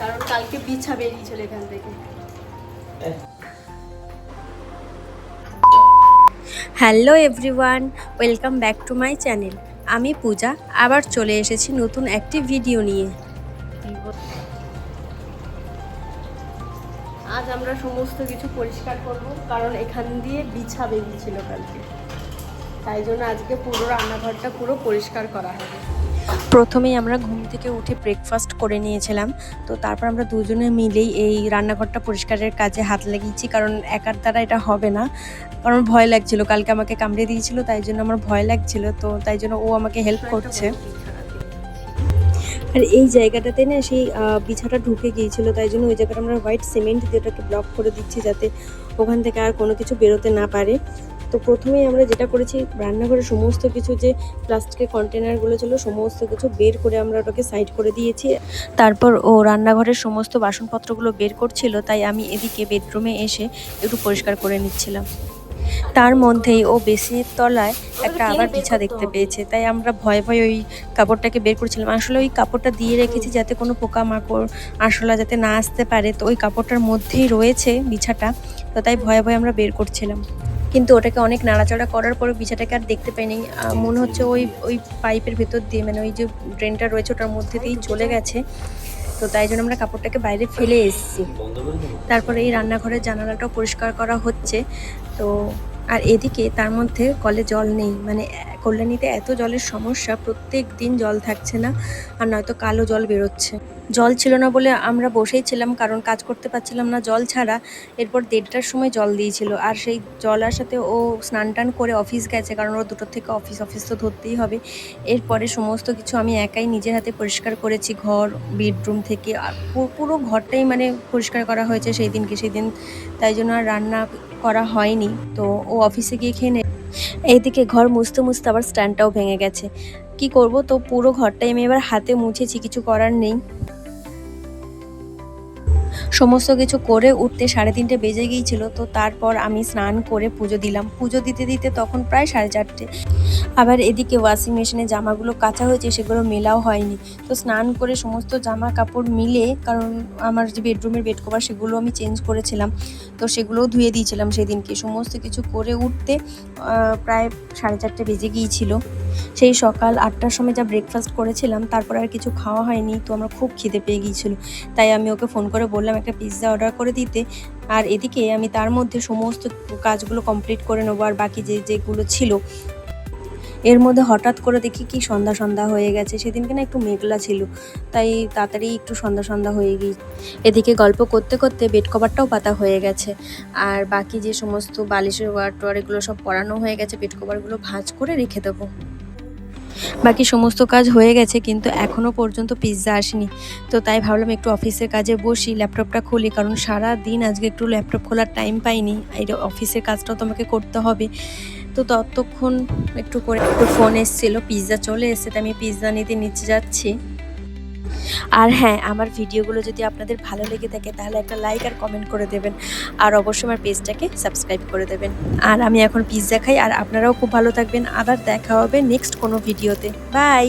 কারণ কালকে বিছা বেরিয়েছিল এখান থেকে। Hello everyone, welcome back to my channel. আমি পূজা, আবার চলে এসেছি নতুন একটি ভিডিও নিয়ে। আজ আমরা সমস্ত কিছু পরিষ্কার করব, কারণ এখান দিয়ে বিছা বেরিয়েছিল কালকে, তাই জন্য আজকে পুরো রান্নাঘরটা পুরো পরিষ্কার করা হবে। প্রথমেই আমরা ঘুম থেকে উঠে ব্রেকফাস্ট করে নিয়েছিলাম, তো তারপর আমরা দুজনে মিলেই এই রান্নাঘরটা পরিষ্কারের কাজে হাত লাগিয়েছি, কারণ একার দ্বারা এটা হবে না। কারণ ভয় লাগছিল, কালকে আমাকে কামড়ে দিয়েছিল, তাই জন্য আমার ভয় লাগছিল, তো তাই জন্য ও আমাকে হেল্প করছে। আর এই জায়গাটাতে না সেই বিছাটা ঢুকে গিয়েছিল, তাই জন্য ওই জায়গাটা আমরা হোয়াইট সিমেন্ট দিয়ে ওটাকে ব্লক করে দিচ্ছি, যাতে ওখান থেকে আর কোনো কিছু বেরোতে না পারে। তো প্রথমেই আমরা যেটা করেছি, রান্নাঘরে সমস্ত কিছু যে প্লাস্টিকের কন্টেনারগুলো ছিল সমস্ত কিছু বের করে আমরা ওটাকে সাইড করে দিয়েছি। তারপর ও রান্নাঘরের সমস্ত বাসনপত্রগুলো বের করছিল, তাই আমি এদিকে বেডরুমে এসে একটু পরিষ্কার করে নিচ্ছিলাম। তার মধ্যেই ও বেসিনের তলায় একটা আবার বিছা দেখতে পেয়েছে, তাই আমরা ভয়ে ভয়ে ওই কাপড়টাকে বের করছিলাম। আসলে ওই কাপড়টা দিয়ে রেখেছি যাতে কোনো পোকামাকড় আরশোলা যাতে না আসতে পারে, তো ওই কাপড়টার মধ্যেই রয়েছে বিছাটা, তো তাই ভয়ে ভয়ে আমরা বের করছিলাম। কিন্তু ওটাকে অনেক নাড়াচাড়া করার পরে বিছাটাকে আর দেখতে পাইনি। মনে হচ্ছে ওই পাইপের ভেতর দিয়ে, মানে ওই যে ড্রেনটা রয়েছে ওটার মধ্যে দিয়েই চলে গেছে, তো তাই জন্য আমরা কাপড়টাকে বাইরে ফেলে এসেছি। তারপরে এই রান্নাঘরের জানালাটাও পরিষ্কার করা হচ্ছে। তো আর এদিকে তার মধ্যে কলে জল নেই, মানে কল্যাণীতে এত জলের সমস্যা, প্রত্যেক দিন জল থাকছে না, আর নয়তো কালো জল বেরোচ্ছে। জল ছিল না বলে আমরা বসেই ছিলাম, কারণ কাজ করতে পারছিলাম না জল ছাড়া। এরপর 1:30টার সময় জল দিয়েছিল, আর সেই জল আসাতে ও স্নান টান করে অফিস গেছে, কারণ ওর 2টোর থেকে অফিস তো ধরতেই হবে। এরপরে সমস্ত কিছু আমি একাই নিজের হাতে পরিষ্কার করেছি, ঘর, বেডরুম থেকে আর পুরো ঘরটাই মানে পরিষ্কার করা হয়েছে সেই দিন, তাই জন্য আর রান্না করা হয়নি। তো ও অফিসে গিয়ে খেয়ে নেয়। এইদিকে ঘর মুছতে মুছতে আবার স্ট্যান্ডটাও ভেঙে গেছে, কি করব, তো পুরো ঘরটাই আমি এবার হাতে মুছেছি, কিছু করার নেই। সমস্ত কিছু করে উঠতে 3:30 বেজে গিয়েছিল। তো তারপর আমি স্নান করে পুজো দিলাম। পুজো দিতে দিতে তখন প্রায় 4:30। আবার এদিকে ওয়াশিং মেশিনে জামাগুলো কাচা হয়েছে, সেগুলো মেলাও হয়নি। তো স্নান করে সমস্ত জামা কাপড় মিলে, কারণ আমার যে বেডরুমের বেড কভার সেগুলো আমি চেঞ্জ করেছিলাম, তো সেগুলোও ধুয়ে দিয়েছিলাম সেদিনকে। সমস্ত কিছু করে উঠতে প্রায় 4:30 বেজে গিয়েছিল। সেই সকাল 8টার সময় যা ব্রেকফাস্ট করেছিলাম, তারপর আর কিছু খাওয়া হয়নি, তো আমার খুব খিদে পেয়ে গিয়েছিল, তাই আমি ওকে ফোন করে বললাম একটা পিৎজা অর্ডার করে দিতে। আর এদিকে আমি তার মধ্যে সমস্ত কাজগুলো কমপ্লিট করে নেবো, আর বাকি যেগুলো ছিল। এর মধ্যে হঠাৎ করে দেখি কি সন্ধ্যা হয়ে গেছে। সেদিনকে না একটু মেঘলা ছিল, তাই তাড়াতাড়ি একটু সন্ধ্যা হয়ে গিয়েছে। এদিকে গল্প করতে করতে বেড কভারটাও পাতা হয়ে গেছে, আর বাকি যে সমস্ত বালিশের ওয়ার এগুলো সব পরানো হয়ে গেছে। বেড কভারগুলো ভাঁজ করে রেখে দেবো। বাকি সমস্ত কাজ হয়ে গেছে, কিন্তু এখনও পর্যন্ত পিৎজা আসেনি। তো তাই ভাবলাম একটু অফিসের কাজে বসি, ল্যাপটপটা খুলি, কারণ সারা দিন আজকে একটু ল্যাপটপ খোলার টাইম পাইনি। এই অফিসের কাজটাও তোমাকে করতে হবে, তো ততক্ষণ একটু ফোন এসেছিলো, পিৎজা চলে এসেছে, তাই আমি পিৎজা নিতে যাচ্ছি। আর হ্যাঁ, আমার ভিডিওগুলো যদি আপনাদের ভালো লেগে থাকে তাহলে একটা লাইক আর কমেন্ট করে দেবেন, আর অবশ্যই আমার পেজটাকে সাবস্ক্রাইব করে দেবেন। আর আমি এখন পিৎজা খাই, আর আপনারাও খুব ভালো থাকবেন। আবার দেখা হবে নেক্সট কোনো ভিডিওতে। বাই।